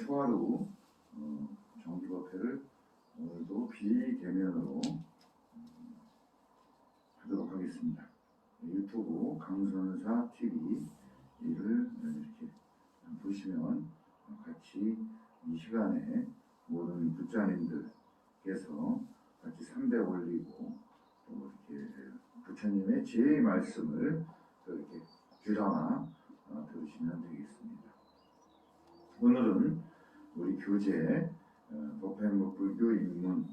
초하루 정기법회를 오늘도 비대면으로 하도록 하겠습니다. 유튜브 강선사 TV를 이렇게 보시면 같이 이 시간에 모든 부자님들께서 같이 3대 올리고 또 이렇게 부처님의 지혜의 말씀을 또 이렇게 귀담아 들으시면 되겠습니다. 오늘은 우리 교재 법화행복불교 입문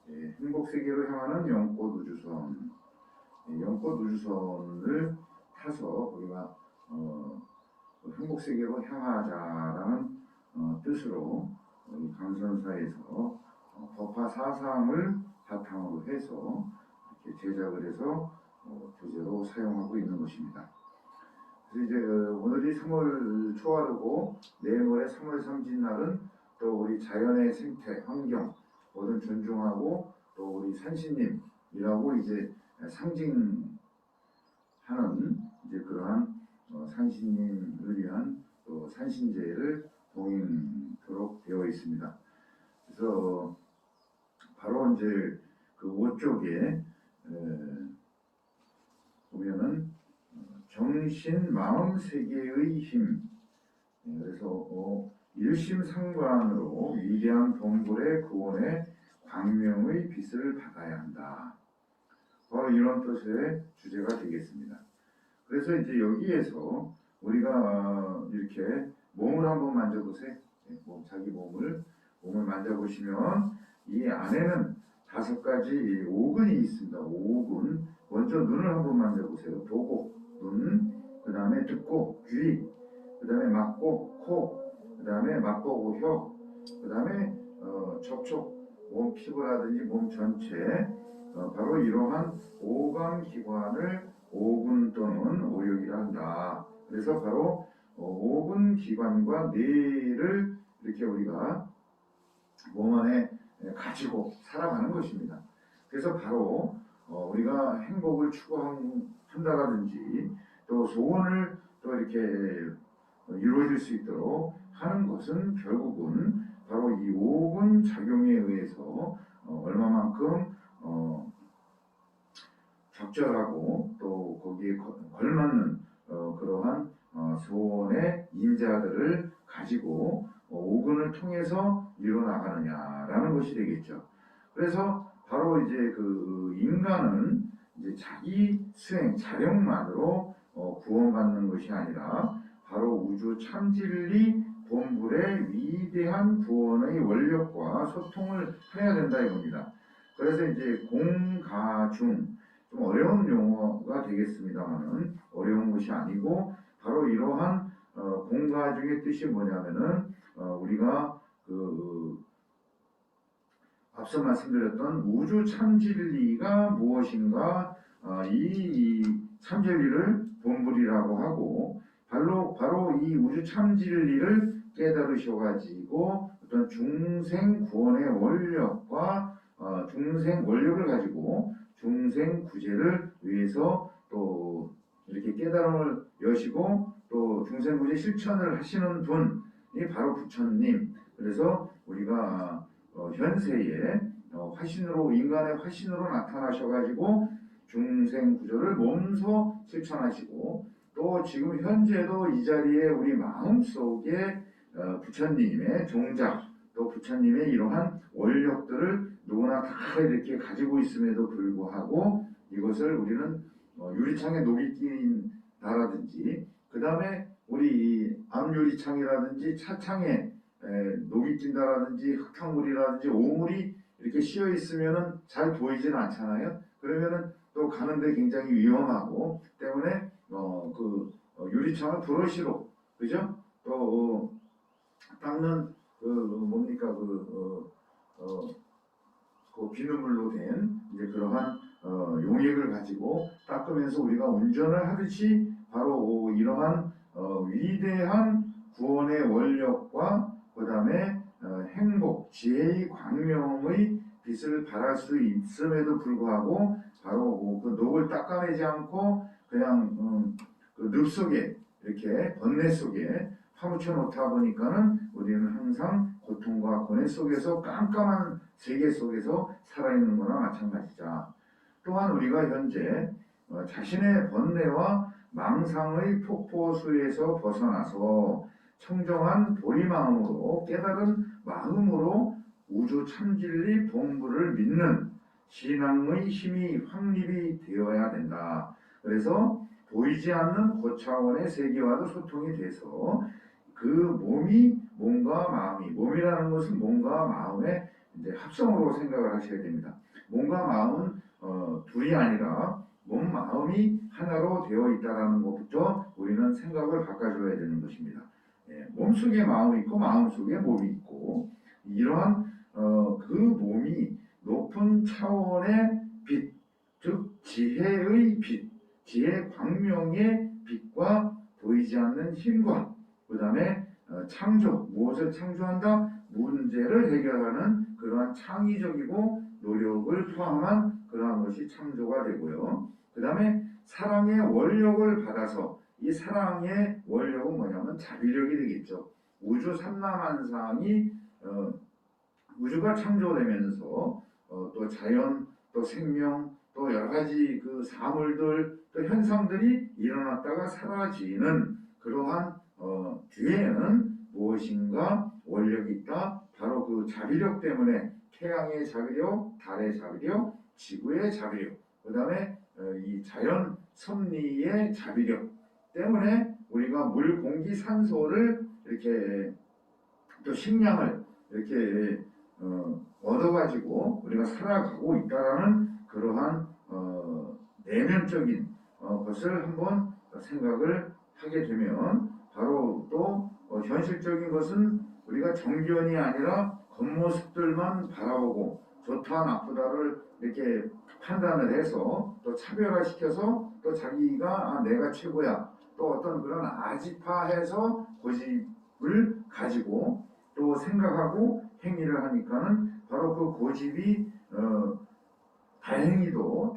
행복세계로 향하는 영꽃우주선 영꽃우주선을 타서 우리가 행복세계로 향하자라는 뜻으로 우리 강선사에서 법화 사상을 바탕으로 해서 이렇게 제작을 해서 교재로 사용하고 있는 것입니다. 그래서 이제 오늘이 3월 초하루고 내일 모레 3월 삼진날은 또 우리 자연의 생태, 환경 모든 존중하고 또 우리 산신님이라고 이제 상징하는 이제 그러한 산신님을 위한 또 산신제를 봉인토록 되어 있습니다. 그래서 바로 이제 그 5쪽에 보면은 정신 마음 세계의 힘, 그래서 일심상관으로 위대한 동불의 구원의 광명의 빛을 받아야 한다. 바로 이런 뜻의 주제가 되겠습니다. 그래서 이제 여기에서 우리가 이렇게 몸을 한번 만져보세요. 자기 몸을 만져보시면 이 안에는 5가지 오근이 있습니다. 오근. 먼저 눈을 한번 만져보세요. 보고 눈, 그 다음에 듣고 귀, 그 다음에 맡고 코, 그 다음에 맛보고 혀, 그 다음에 접촉, 몸 피부라든지 몸 전체, 바로 이러한 오감기관을 오근 또는 오욕이라 한다. 그래서 바로 오근기관과 뇌를 이렇게 우리가 몸 안에 가지고 살아가는 것입니다. 그래서 바로 우리가 행복을 추구한다라든지 또 소원을 또 이렇게 이루어질 수 있도록 하는 것은 결국은 바로 이 오근 작용에 의해서 얼마만큼 적절하고 또 거기에 걸맞는 그러한 소원의 인자들을 가지고 오근을 통해서 이루어나가느냐라는 것이 되겠죠. 그래서 바로 이제 그 인간은 이제 자기 수행, 자력만으로 구원받는 것이 아니라 바로 우주 참진리 본불의 위대한 구원의 원력과 소통을 해야 된다 이겁니다. 그래서 이제 공가중, 좀 어려운 용어가 되겠습니다만은 어려운 것이 아니고 바로 이러한 공가중의 뜻이 뭐냐면은 우리가 앞서 말씀드렸던 우주 참진리가 무엇인가, 이 참진리를 본불이라고 하고 바로 이 우주 참진리를 깨달으셔가지고 어떤 중생 구원의 원력과 중생 원력을 가지고 중생 구제를 위해서 또 이렇게 깨달음을 여시고 또 중생 구제 실천을 하시는 분이 바로 부처님. 그래서 우리가 현세에 화신으로, 인간의 화신으로 나타나셔가지고 중생 구조를 몸소 실천하시고 또 지금 현재도 이 자리에 우리 마음속에 부처님의 종작 또 부처님의 이러한 원력들을 누구나 다 이렇게 가지고 있음에도 불구하고 이것을 우리는 유리창에 녹이 낀다라든지 그 다음에 우리 암유리창이라든지 차창에 녹이 낀다라든지 흙탕물이라든지 오물이 이렇게 씌어 있으면은 잘 보이지는 않잖아요. 그러면은 또 가는데 굉장히 위험하고 때문에 유리창을 브러쉬로, 그죠? 또 닦는 뭡니까 비눗물로 된 이제 그러한 용액을 가지고 닦으면서 우리가 운전을 하듯이 바로 이러한 위대한 구원의 원력과 그 다음에 행복, 지혜의 광명의 빛을 발할 수 있음에도 불구하고 바로 그 녹을 닦아내지 않고 그냥 그 늪 속에 이렇게 번뇌 속에 파묻혀 놓다 보니까는 우리는 항상 고통과 고뇌 속에서 깜깜한 세계 속에서 살아있는 거나 마찬가지자. 또한 우리가 현재 자신의 번뇌와 망상의 폭포수에서 벗어나서 청정한 보리마음으로 깨달은 마음으로 우주 참진리 본부를 믿는 신앙의 힘이 확립이 되어야 된다. 그래서 보이지 않는 고차원의 세계와도 소통이 돼서 그 몸과 마음이, 몸이라는 것은 몸과 마음의 이제 합성으로 생각을 하셔야 됩니다. 몸과 마음은 둘이 아니라 몸, 마음이 하나로 되어 있다는 것부터 우리는 생각을 바꿔줘야 되는 것입니다. 몸속에 마음이 있고 마음속에 몸이 있고, 이러한 그 몸이 높은 차원의 빛, 즉 지혜의 빛, 지혜 광명의 빛과 보이지 않는 힘과 그 다음에 창조, 무엇을 창조한다? 문제를 해결하는 그러한 창의적이고 노력을 포함한 그러한 것이 창조가 되고요. 그 다음에 사랑의 원력을 받아서, 이 사랑의 원력은 뭐냐면 자비력이 되겠죠. 우주 삼라만상이 우주가 창조되면서 또 자연, 또 생명, 또 여러 가지 그 사물들, 또 현상들이 일어났다가 사라지는 그러한 뒤에는 무엇인가 원력이 있다. 바로 그 자비력 때문에 태양의 자비력, 달의 자비력, 지구의 자비력, 그 다음에 이 자연 섭리의 자비력 때문에 우리가 물, 공기, 산소를 이렇게 또 식량을 이렇게 얻어가지고 우리가 살아가고 있다라는 그러한 내면적인 것을 한번 생각을 하게 되면, 바로 또 현실적인 것은 우리가 정견이 아니라 겉모습들만 바라보고 좋다 나쁘다를 이렇게 판단을 해서 또 차별화시켜서 또 자기가 내가 최고야, 또 어떤 그런 아지파해서 고집을 가지고 또 생각하고 행위를 하니까는 바로 그 고집이 다행히도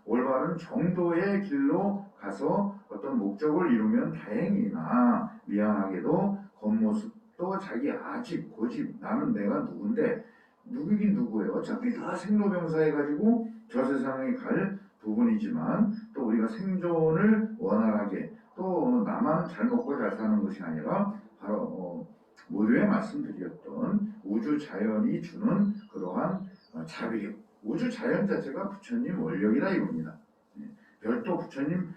올바른 정도의 길로 가서 어떤 목적을 이루면 다행이나, 미안하게도 겉모습도 자기 아집, 고집, 나는 내가 누군데, 누구긴 누구예요. 어차피 다 생로병사해가지고 저 세상에 갈 부분이지만, 또 우리가 생존을 원활하게, 또 나만 잘 먹고 잘 사는 것이 아니라 바로 모두에 말씀드렸던 우주 자연이 주는 그러한 자비력, 우주 자연 자체가 부처님 원력이라 이겁니다. 별도 부처님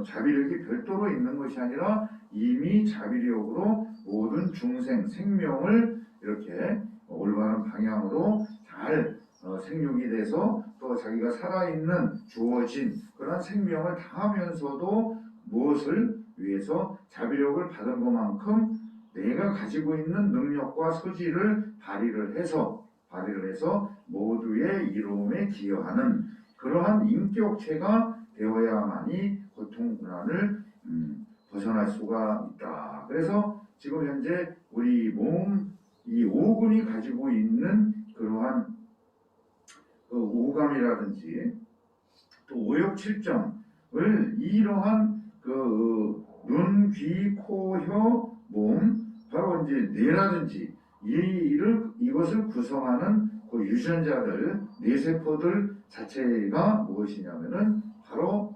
자비력이 별도로 있는 것이 아니라 이미 자비력으로 모든 중생 생명을 이렇게 올바른 방향으로 잘 생육이 돼서 또 자기가 살아있는 주어진 그런 생명을 다하면서도 무엇을 위해서 자비력을 받은 것만큼 내가 가지고 있는 능력과 소질을 발휘를 해서 모두의 이로움에 기여하는 그러한 인격체가 되어야만이 고통 고난을 벗어날 수가 있다. 그래서 지금 현재 우리 몸 이 오군이 가지고 있는 그러한 그 오감이라든지 또 오욕칠정을 이러한 그 눈, 귀, 코, 혀, 몸, 바로 이제 뇌라든지 이것을 구성하는 그 유전자들, 뇌세포들 자체가 무엇이냐면은 바로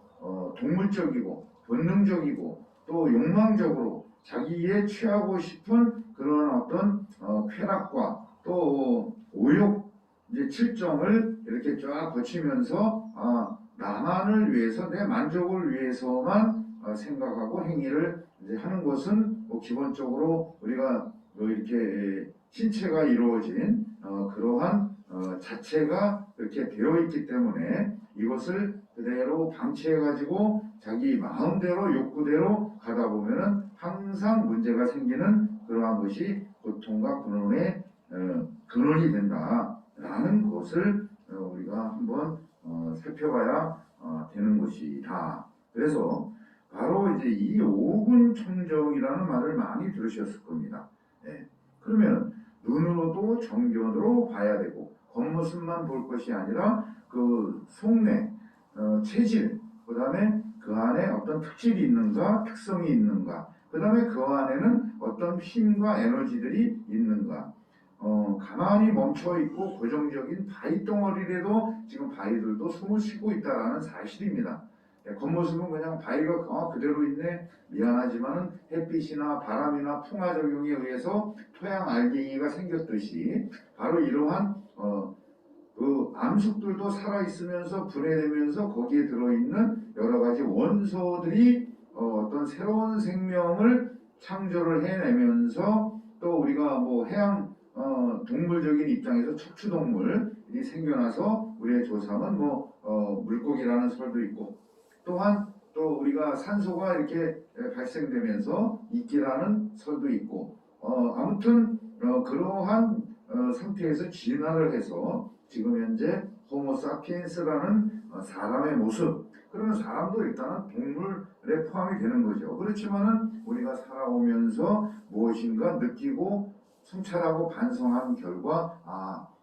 동물적이고 본능적이고 또 욕망적으로 자기의 취하고 싶은 그런 어떤 쾌락과 또 오욕 이제 칠정을 이렇게 쫙 거치면서 나만을 위해서, 내 만족을 위해서만 생각하고 행위를 이제 하는 것은 기본적으로 우리가 이렇게 신체가 이루어진 그러한 자체가 이렇게 되어 있기 때문에 이것을 그대로 방치해가지고 자기 마음대로 욕구대로 가다 보면은 항상 문제가 생기는 그러한 것이 고통과 근원의 근원이 된다라는 것을 우리가 한번 살펴봐야 되는 것이다. 그래서 바로 이제 이 오군 청정이라는 말을 많이 들으셨을 겁니다. 그러면 눈으로도 정견으로 봐야 되고 겉모습만 볼 것이 아니라 그 속내, 체질, 그 다음에 그 안에 어떤 특질이 있는가, 특성이 있는가, 그 다음에 그 안에는 어떤 힘과 에너지들이 있는가. 가만히 멈춰있고 고정적인 바위 덩어리라도 지금 바위들도 숨을 쉬고 있다는 사실입니다. 겉모습은 그냥 바위가 그대로 있네. 미안하지만은 햇빛이나 바람이나 풍화 작용에 의해서 토양 알갱이가 생겼듯이 바로 이러한 그 암석들도 살아있으면서 분해되면서 거기에 들어있는 여러 가지 원소들이 어떤 새로운 생명을 창조를 해내면서 또 우리가 뭐 해양 동물적인 입장에서 척추동물이 생겨나서 우리의 조상은 물고기라는 설도 있고 또한 또 우리가 산소가 이렇게 발생되면서 이끼라는 설도 있고 아무튼 그러한 상태에서 진화를 해서 지금 현재 호모사피엔스라는 사람의 모습, 그러면 사람도 일단은 동물에 포함이 되는 거죠. 그렇지만은 우리가 살아오면서 무엇인가 느끼고 성찰하고 반성한 결과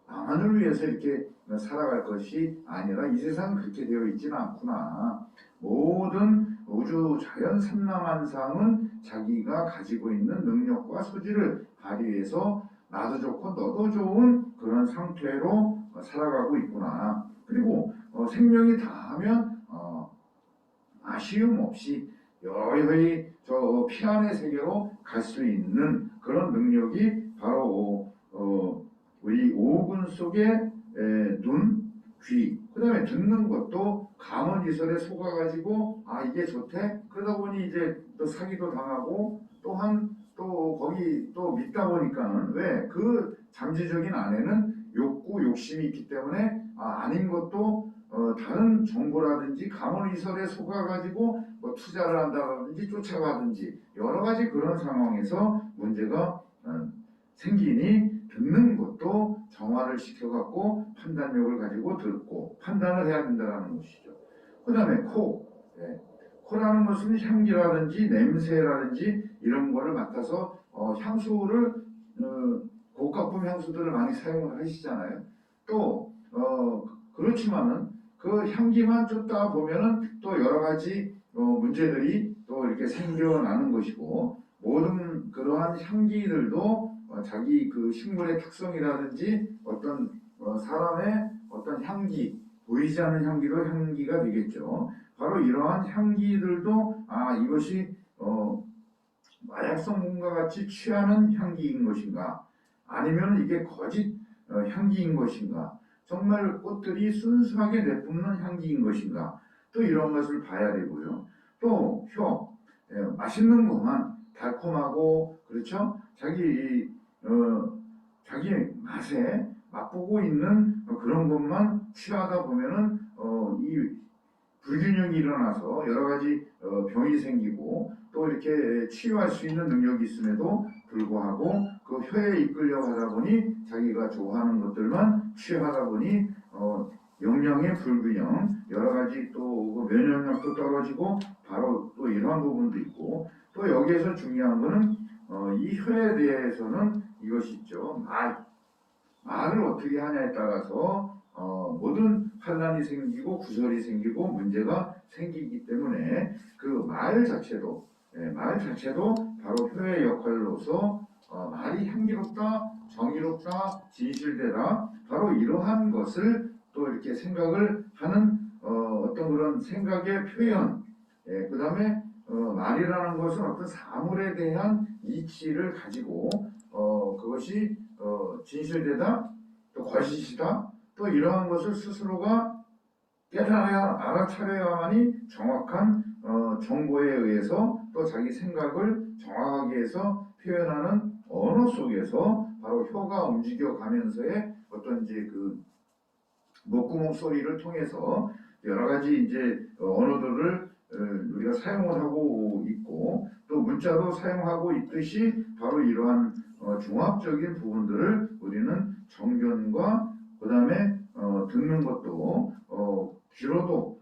나만을 위해서 이렇게 살아갈 것이 아니라 이 세상은 그렇게 되어 있지는 않구나. 모든 우주 자연 삼라만상은 자기가 가지고 있는 능력과 소질을 발휘해서 나도 좋고 너도 좋은 그런 상태로 살아가고 있구나. 그리고 생명이 다하면 아쉬움 없이 여여히 저 피안의 세계로 갈 수 있는 그런 능력이 바로 우리 오군 속에 눈, 귀, 그 다음에 듣는 것도 감언이설에 속아가지고 이게 좋대? 그러다 보니 이제 또 사기도 당하고 또한 또 거기 또 믿다 보니까는 왜 그 잠재적인 안에는 욕구, 욕심이 있기 때문에 아닌 것도 다른 정보라든지 감언이설에 속아가지고 뭐 투자를 한다든지 쫓아가든지 여러 가지 그런 상황에서 문제가 생기니 듣는 것도 정화를 시켜갖고 판단력을 가지고 듣고 판단을 해야 된다는 것이죠. 그 다음에 코. 코라는 것은 향기라든지 냄새라든지 이런 거를 맡아서 향수를 고가품 향수들을 많이 사용을 하시잖아요. 또 그렇지만은 그 향기만 쫓다 보면은 또 여러 가지 문제들이 또 이렇게 생겨나는 것이고 모든 그러한 향기들도 자기 그 식물의 특성이라든지 어떤 사람의 어떤 향기 보이지 않는 향기도 향기가 되겠죠. 바로 이러한 향기들도 이것이 마약성 분과 같이 취하는 향기인 것인가 아니면 이게 거짓 향기인 것인가 정말 꽃들이 순수하게 내뿜는 향기인 것인가 또 이런 것을 봐야 되고요. 또 혀 맛있는 것만 달콤하고 그렇죠 자기 맛에 맛보고 있는 그런 것만 취하다 보면은 이 불균형이 일어나서 여러 가지 병이 생기고 또 이렇게 치유할 수 있는 능력이 있음에도 불구하고 그 혀에 이끌려 가다 보니 자기가 좋아하는 것들만 취하다 보니 영양의 불균형 여러 가지 또 면역력도 떨어지고 바로 또 이러한 부분도 있고 또 여기에서 중요한 거는 이 혀에 대해서는 이것이 있죠. 말을 어떻게 하냐에 따라서 모든 환란이 생기고 구설이 생기고 문제가 생기기 때문에 그 말 자체도 바로 혀의 역할로서 말이 향기롭다, 정의롭다, 진실되다 바로 이러한 것을 또 이렇게 생각을 하는 어떤 그런 생각의 표현 그 다음에 말이라는 것은 어떤 사물에 대한 이치를 가지고 그것이 진실되다 또 거짓이다 또 이러한 것을 스스로가 깨달아야 알아차려야만이 정확한 정보에 의해서 또 자기 생각을 정확하게 해서 표현하는 언어 속에서 바로 혀가 움직여 가면서의 어떤 이제 그 목구멍 소리를 통해서 여러 가지 이제 언어들을 우리가 사용을 하고 있고 또 문자도 사용하고 있듯이 바로 이러한 종합적인 부분들을 우리는 정견과 그 다음에 듣는 것도 귀로도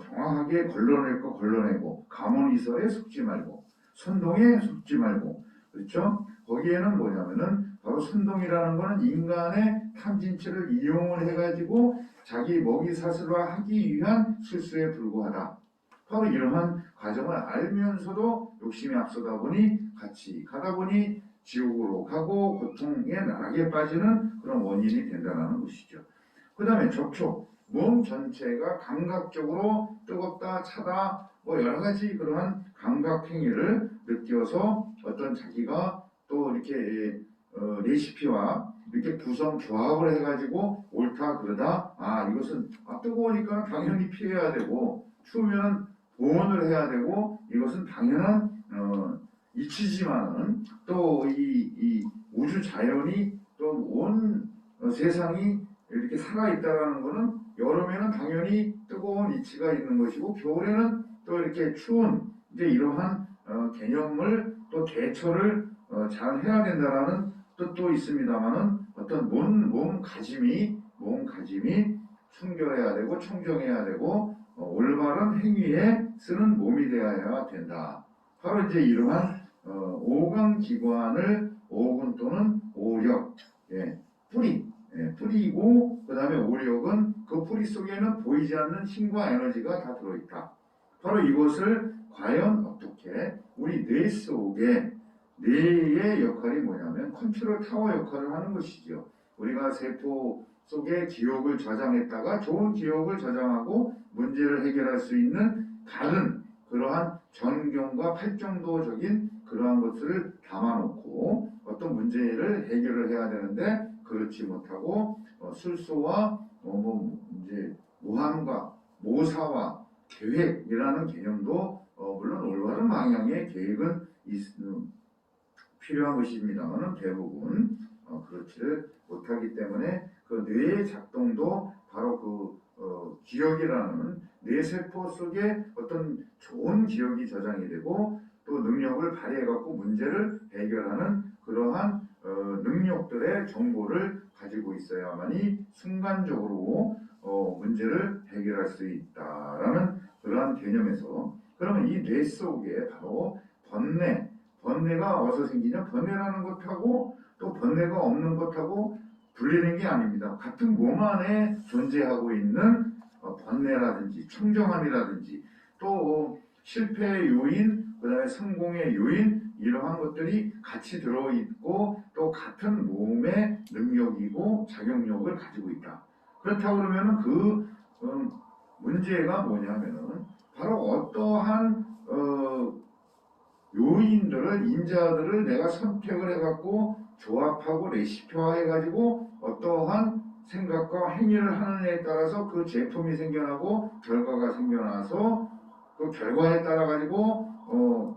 정확하게 걸러낼 거 걸러내고 감언이설에 속지 말고 선동에 속지 말고 그렇죠? 거기에는 뭐냐면은 바로 선동이라는 거는 인간의 탐진치를 이용을 해가지고 자기 먹이 사슬화 하기 위한 실수에 불과하다. 바로 이러한 과정을 알면서도 욕심이 앞서다 보니 같이 가다 보니 지옥으로 가고 고통의 나락에 빠지는 그런 원인이 된다는 것이죠. 그 다음에 접촉, 몸 전체가 감각적으로 뜨겁다, 차다, 뭐 여러 가지 그러한 감각 행위를 느껴서 어떤 자기가 또 이렇게 레시피와 이렇게 구성 조합을 해가지고 옳다 그러다, 이것은 뜨거우니까 당연히 피해야 되고 추우면 보온을 해야 되고 이것은 당연한 이치지만은 또 이 우주 자연이 또 온 세상이 이렇게 살아있다라는 것은 여름에는 당연히 뜨거운 이치가 있는 것이고 겨울에는 또 이렇게 추운 이제 이러한 개념을 또 대처를 잘 해야 된다라는 뜻도 있습니다만은 어떤 몸가짐이 순결해야 되고 청정해야 되고 올바른 행위에 쓰는 몸이 되어야 된다. 바로 이제 이러한 오감기관을 오군 또는 오력, 뿌리고 그 다음에 오력은 그 뿌리 속에는 보이지 않는 힘과 에너지가 다 들어있다. 바로 이것을 과연 어떻게 우리 뇌 속에 뇌의 역할이 뭐냐면 컨트롤 타워 역할을 하는 것이죠. 우리가 세포 속에 기억을 저장했다가 좋은 기억을 저장하고 문제를 해결할 수 있는 다른 그러한 전경과 팔정도적인 그러한 것을 담아놓고 어떤 문제를 해결을 해야 되는데 그렇지 못하고 술소와 이제 모함과 모사와 계획이라는 개념도 물론 올바른 방향의 계획은 필요한 것입니다만 대부분 그렇지를 못하기 때문에 그 뇌의 작동도 바로 기억이라는 뇌세포 속에 어떤 좋은 기억이 저장이 되고 또 능력을 발휘해갖고 문제를 해결하는 그러한 능력들의 정보를 가지고 있어야만이 순간적으로 문제를 해결할 수 있다라는 그러한 개념에서 그러면 이 뇌 속에 바로 번뇌가 어디서 생기냐? 번뇌라는 것하고 또 번뇌가 없는 것하고 분리된 게 아닙니다. 같은 몸 안에 존재하고 있는 번뇌라든지 청정함이라든지 또 실패의 요인, 그 다음에 성공의 요인 이러한 것들이 같이 들어있고 또 같은 몸의 능력이고 작용력을 가지고 있다. 그렇다고 그러면 그 문제가 뭐냐면은 바로 어떠한 요인들을 인자들을 내가 선택을 해갖고 조합하고 레시피화 해가지고 어떠한 생각과 행위를 하느냐에 따라서 그 제품이 생겨나고 결과가 생겨나서 그 결과에 따라 가지고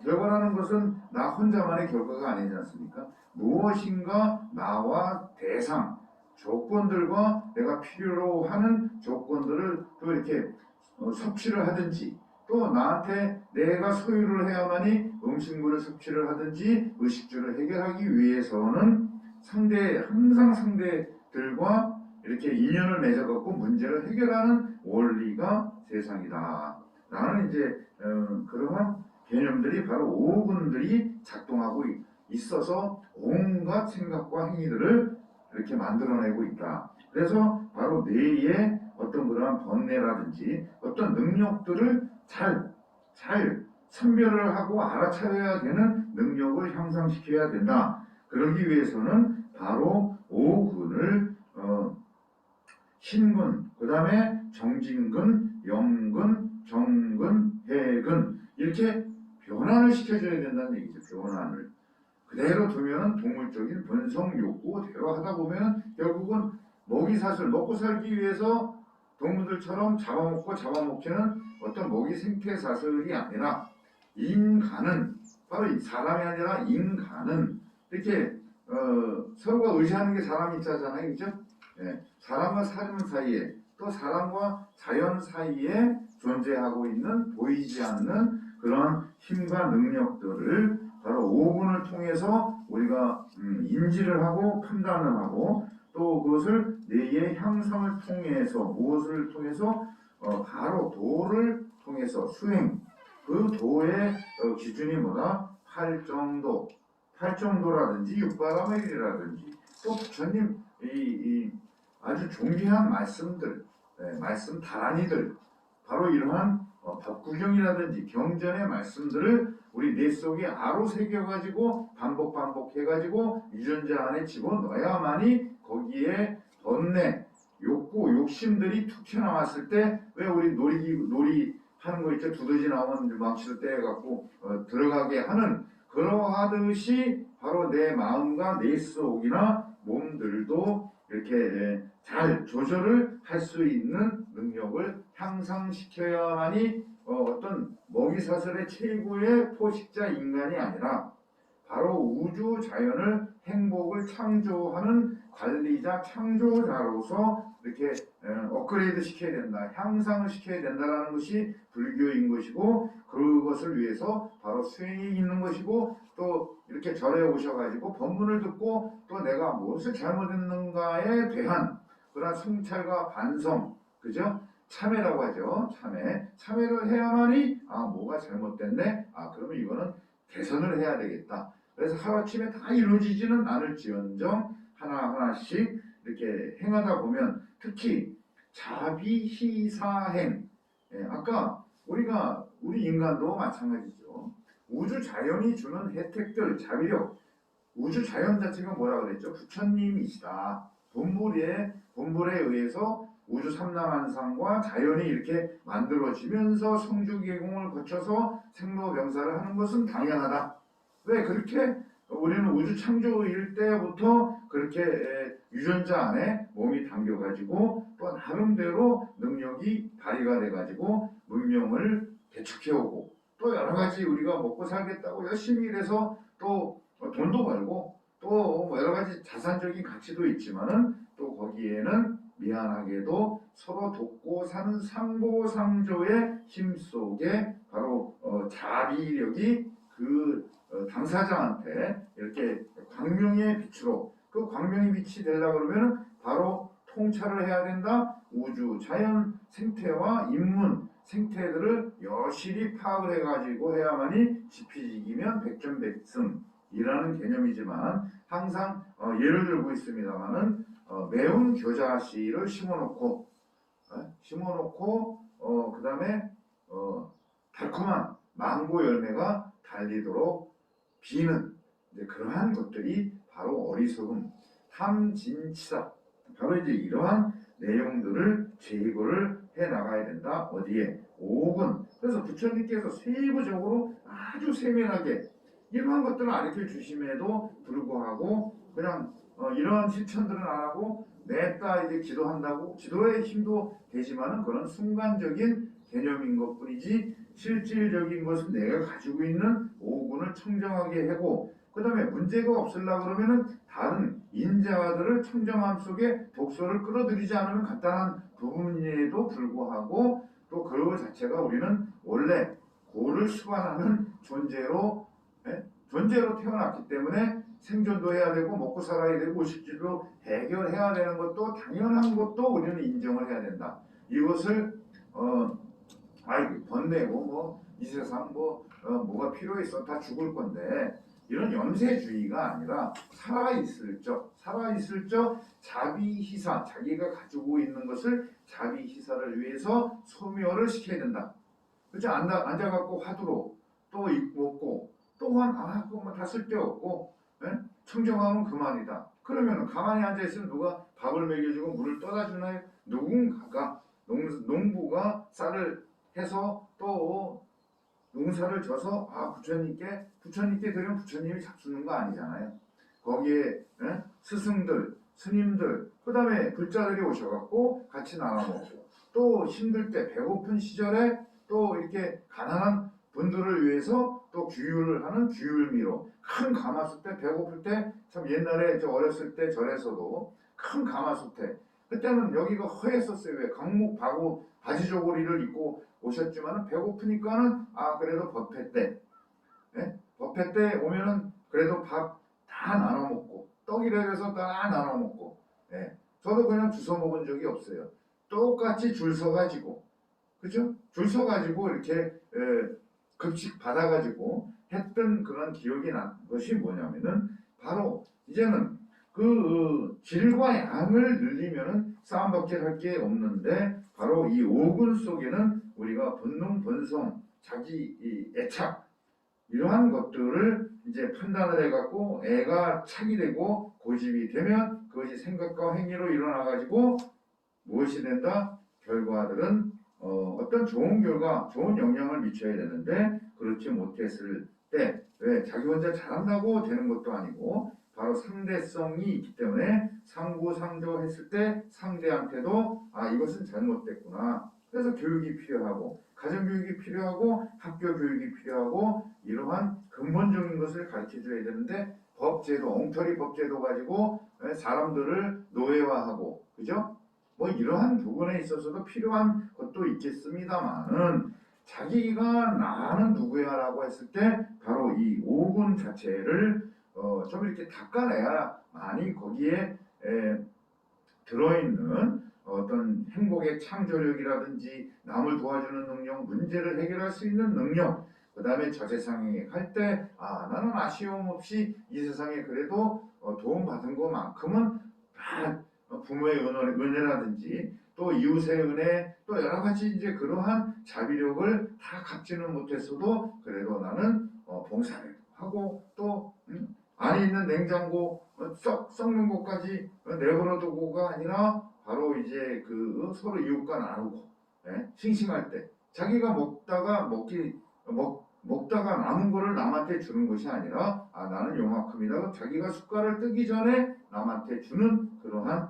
결과라는 것은 나 혼자만의 결과가 아니지 않습니까? 무엇인가 나와 대상 조건들과 내가 필요로 하는 조건들을 또 이렇게 섭취를 하든지 또 나한테 내가 소유를 해야만이 음식물을 섭취를 하든지 의식주를 해결하기 위해서는 항상 상대들과 이렇게 인연을 맺어갖고 문제를 해결하는 원리가 세상이다. 라는 이제 그러한 개념들이 바로 오군들이 작동하고 있어서 온갖 생각과 행위들을 이렇게 만들어내고 있다. 그래서 바로 뇌의 어떤 그러한 번뇌라든지 어떤 능력들을 잘 선별을 하고 알아차려야 되는 능력을 향상시켜야 된다. 그러기 위해서는 바로 오군을 신근, 그 다음에 정진근, 염근, 정근, 해근 이렇게 변환을 시켜줘야 된다는 얘기죠. 변환을. 그대로 두면 동물적인 본성 욕구대로 하다 보면 결국은 먹이사슬, 먹고 살기 위해서 동물들처럼 잡아먹기는 어떤 먹이 생태사슬이 아니라 인간은 바로 사람이 아니라 인간은 이렇게 서로가 의지하는 게 사람이 있잖아요. 그죠? 사람과 사람 사이에 또 사람과 자연 사이에 존재하고 있는 보이지 않는 그런 힘과 능력들을 바로 오분을 통해서 우리가 인지를 하고 판단을 하고 또 그것을 뇌의 향상을 통해서 무엇을 통해서 바로 도를 통해서 수행 그 도의 기준이 뭐다? 팔정도라든지 육바람의 일이라든지 또 부처님 아주 존귀한 말씀들 말씀 다란이들 바로 이러한 법구경이라든지 경전의 말씀들을 우리 뇌 속에 아로 새겨가지고 반복해가지고 유전자 안에 집어넣어야만이 거기에 번뇌, 욕구, 욕심들이 툭 튀어나왔을 때 왜 우리 놀이 하는 거 있죠? 두더지 나오면 망치로 떼어갖고 들어가게 하는 그러하듯이 바로 내 마음과 뇌 속이나 몸들도 이렇게 잘 조절을 할 수 있는 능력을 향상시켜야만이 어떤 먹이사슬의 최고의 포식자 인간이 아니라 바로 우주 자연을 행복을 창조하는 관리자 창조자로서 이렇게 업그레이드 시켜야 된다, 향상을 시켜야 된다라는 것이 불교인 것이고, 그것을 위해서 바로 수행이 있는 것이고, 또 이렇게 절에 오셔가지고 법문을 듣고 또 내가 무엇을 잘못했는가에 대한 그런 성찰과 반성, 그죠? 참회라고 하죠. 참회를 해야만이 뭐가 잘못됐네, 그러면 이거는 개선을 해야 되겠다. 그래서 하루아침에 다 이루어지지는 않을지언정 하나하나씩 이렇게 행하다 보면, 특히 자비희사행, 아까 우리 인간도 마찬가지죠. 우주 자연이 주는 혜택들, 자비력, 우주 자연 자체가 뭐라 그랬죠? 부처님이시다. 본불에 의해서 우주 삼라만상과 자연이 이렇게 만들어지면서 성주계공을 거쳐서 생로병사를 하는 것은 당연하다. 왜 그렇게 우리는 우주 창조일 때부터 그렇게 유전자 안에 몸이 담겨가지고 또 나름대로 능력이 발휘가 돼가지고 문명을 개척해오고 또 여러 가지 우리가 먹고 살겠다고 열심히 일해서 또 돈도 벌고 또 여러 가지 자산적인 가치도 있지만은 또 거기에는 미안하게도 서로 돕고 사는 상보상조의 힘 속에 바로 자비력이 그 당사자한테 이렇게 광명의 빛으로, 그 광명의 빛이 되려고 그러면 바로 통찰을 해야 된다. 우주, 자연, 생태와 인문, 생태들을 여실히 파악을 해가지고 해야만이 지피지기면 백전백승이라는 개념이지만, 항상 예를 들고 있습니다만은 매운 겨자씨를 심어놓고 그 다음에 달콤한 망고 열매가 달리도록 비는 그러한 것들이 바로 어리석음, 탐진치사, 바로 이제 이러한 내용들을 제거를 해 나가야 된다. 어디에? 오군. 그래서 부처님께서 세부적으로 아주 세밀하게 이러한 것들을 가르쳐 주심에도 불구하고 그냥 이러한 실천들은 안 하고 냈다 이제 기도한다고, 기도의 힘도 되지만은 그런 순간적인 개념인 것뿐이지 실질적인 것은 내가 가지고 있는 오군을 청정하게 하고, 그 다음에 문제가 없으려고 그러면은 다른 인자들을 청정함 속에 독소를 끌어들이지 않으면 간단한 부분에도 불구하고 또 그 자체가 우리는 원래 고를 수반하는 존재로 태어났기 때문에 생존도 해야 되고 먹고 살아야 되고 의식주도 해결해야 되는 것도 당연한 것도 우리는 인정을 해야 된다. 이것을 번뇌고 이 세상 뭐가 필요했어, 다 죽을 건데 이런 염세주의가 아니라 살아있을 적 자비희사, 자기가 가지고 있는 것을 자비희사를 위해서 소멸을 시켜야 된다. 그렇죠? 앉아갖고 화두로 또 먹고 또한 그거 다 쓸데없고 청정하면 그만이다. 그러면 가만히 앉아있으면 누가 밥을 먹여주고 물을 떠다 주나요? 누군가가 농부가 쌀을 해서 또 농사를 져서 부처님께 드리면 부처님이 잡수는 거 아니잖아요. 거기에 스승들, 스님들, 그 다음에 불자들이 오셔갖고 같이 나눠 먹고, 또 힘들 때 배고픈 시절에 또 이렇게 가난한 분들을 위해서 또 규율을 하는 규율미로 큰 가마솥에, 배고플 때 참 옛날에 어렸을 때 절에서도 큰 가마솥에, 그때는 여기가 허했었어요. 왜? 강목 바지 조거리를 입고 오셨지만은 배고프니까는 그래도 법회 때 오면은 그래도 밥 다 나눠 먹고 떡이라 해서 다 나눠 먹고, 저도 그냥 주워 먹은 적이 없어요. 똑같이 줄 서가지고, 그죠? 줄 서가지고 이렇게 급식 받아가지고 했던 그런 기억이 난 것이 뭐냐면은 바로 이제는 질과 양을 늘리면은 싸움박질할 게 없는데 바로 이 오군 속에는 우리가 본능, 본성, 자기 이 애착 이러한 것들을 이제 판단을 해갖고 애가 착이 되고 고집이 되면 그것이 생각과 행위로 일어나가지고 무엇이 된다? 결과들은 어떤 좋은 결과, 좋은 영향을 미쳐야 되는데 그렇지 못했을 때 왜 자기 혼자 잘한다고 되는 것도 아니고 바로 상대성이 있기 때문에 상부상조했을 때 상대한테도 아 이것은 잘못됐구나. 그래서 교육이 필요하고 가정교육이 필요하고 학교 교육이 필요하고 이러한 근본적인 것을 가르쳐줘야 되는데 법제도, 엉터리 법제도 가지고 사람들을 노예화하고 그죠? 뭐 이러한 부분에 있어서도 필요한 것도 있겠습니다만은 자기가 나는 누구야라고 했을 때 바로 이 오군 자체를 좀 이렇게 닦아내야 많이 거기에 들어있는 어떤 행복의 창조력이라든지 남을 도와주는 능력, 문제를 해결할 수 있는 능력, 그 다음에 저 세상에 갈 때 아 나는 아쉬움 없이 이 세상에 그래도 도움받은 것만큼은 다 부모의 은혜라든지 또 이웃의 은혜 또 여러 가지 이제 그러한 자비력을 다 갚지는 못했어도 그래도 나는 봉사를 하고 또 안에 있는 냉장고 썩는 것까지 내버려 두고가 아니라 바로 이제 서로 이웃과 나누고 싱싱할 때 자기가 먹다가 남은 거를 남한테 주는 것이 아니라 아 나는 요만큼이다 자기가 숟갈을 뜨기 전에 남한테 주는 그러한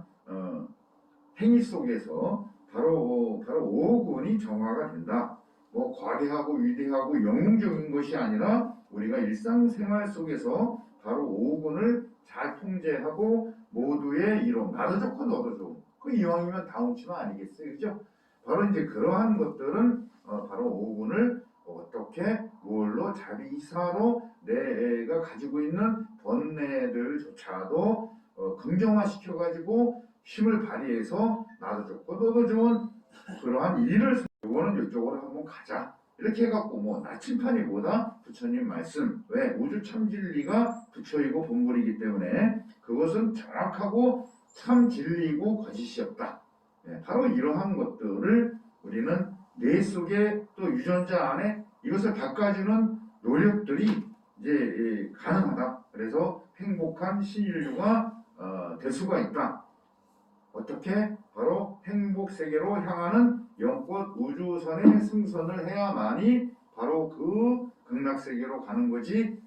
행위 속에서 바로 오군이 정화가 된다. 뭐 과대하고 위대하고 영웅적인 것이 아니라 우리가 일상생활 속에서 바로 오군을 잘 통제하고 모두의 이론 나도 좋고 너도 좋고 그 이왕이면 다 훔치면 아니겠어요, 그죠? 바로 이제 그러한 것들은 바로 오군을 어떻게 뭘로 자비이사로 내가 가지고 있는 번뇌들조차도 긍정화시켜가지고 힘을 발휘해서 나도 좋고 너도 좋은 그러한 일을 이거는 이쪽으로 한번 가자 이렇게 해갖고 뭐 나침판이 뭐다? 부처님 말씀 왜 우주 참진리가 부처이고 본불이기 때문에 그것은 정확하고 참 진리이고 거짓이 없다. 바로 이러한 것들을 우리는 뇌 속에 또 유전자 안에 이것을 바꿔주는 노력들이 이제 가능하다. 그래서 행복한 신인류가 될 수가 있다. 어떻게? 바로 행복 세계로 향하는 영꽃 우주선에 승선을 해야만이 바로 그 극락 세계로 가는 거지.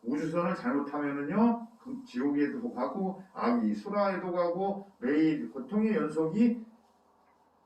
우주선을 잘못하면은요 지옥에도 가고 아기 수라에도 가고 매일 고통의 연속이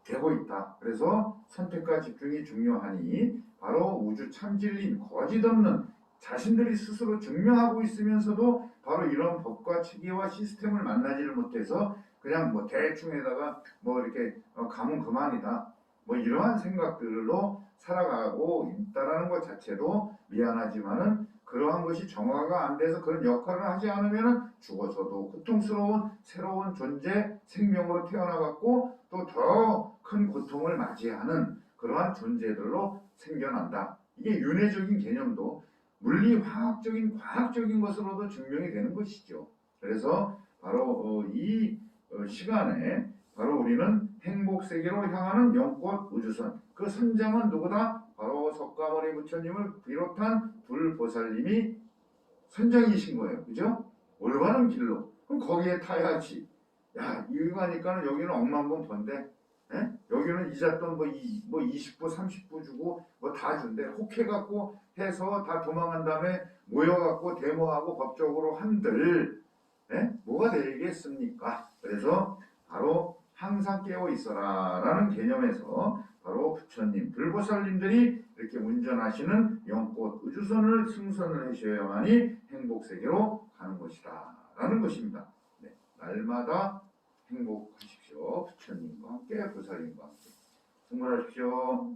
되고 있다. 그래서 선택과 집중이 중요하니 바로 우주 참진리 거짓 없는 자신들이 스스로 증명하고 있으면서도 바로 이런 법과 체계와 시스템을 만나지를 못해서 그냥 뭐 대충에다가 뭐 이렇게 가면 그만이다. 뭐 이러한 생각들로 살아가고 있다라는 것 자체도 미안하지만은 그러한 것이 정화가 안 돼서 그런 역할을 하지 않으면 죽어서도 고통스러운 새로운 존재 생명으로 태어나갖고 또 더 큰 고통을 맞이하는 그러한 존재들로 생겨난다. 이게 윤회적인 개념도 물리 화학적인 과학적인 것으로도 증명이 되는 것이죠. 그래서 바로 이 시간에 바로 우리는 행복 세계로 향하는 영꽃 우주선 그 선장은 누구다? 바로 석가모니 부처님을 비롯한 불보살님이 선장이신 거예요. 그죠? 올바른 길로. 그럼 거기에 타야지. 야, 이거 하니까는 여기는 억만 번 번대. 여기는 이삿돈 뭐 20부, 30부 주고 뭐 다 준대. 혹해갖고 해서 다 도망간 다음에 모여갖고 데모하고 법적으로 한들 뭐가 되겠습니까? 그래서 바로 항상 깨어 있어라 라는 개념에서 바로 부처님, 불보살님들이 이렇게 운전하시는 영꽃 우주선을 승선을 하셔야만이 행복세계로 가는 것이다 라는 것입니다. 날마다 행복하십시오. 부처님과 함께 보살님과 함께 승물하십시오.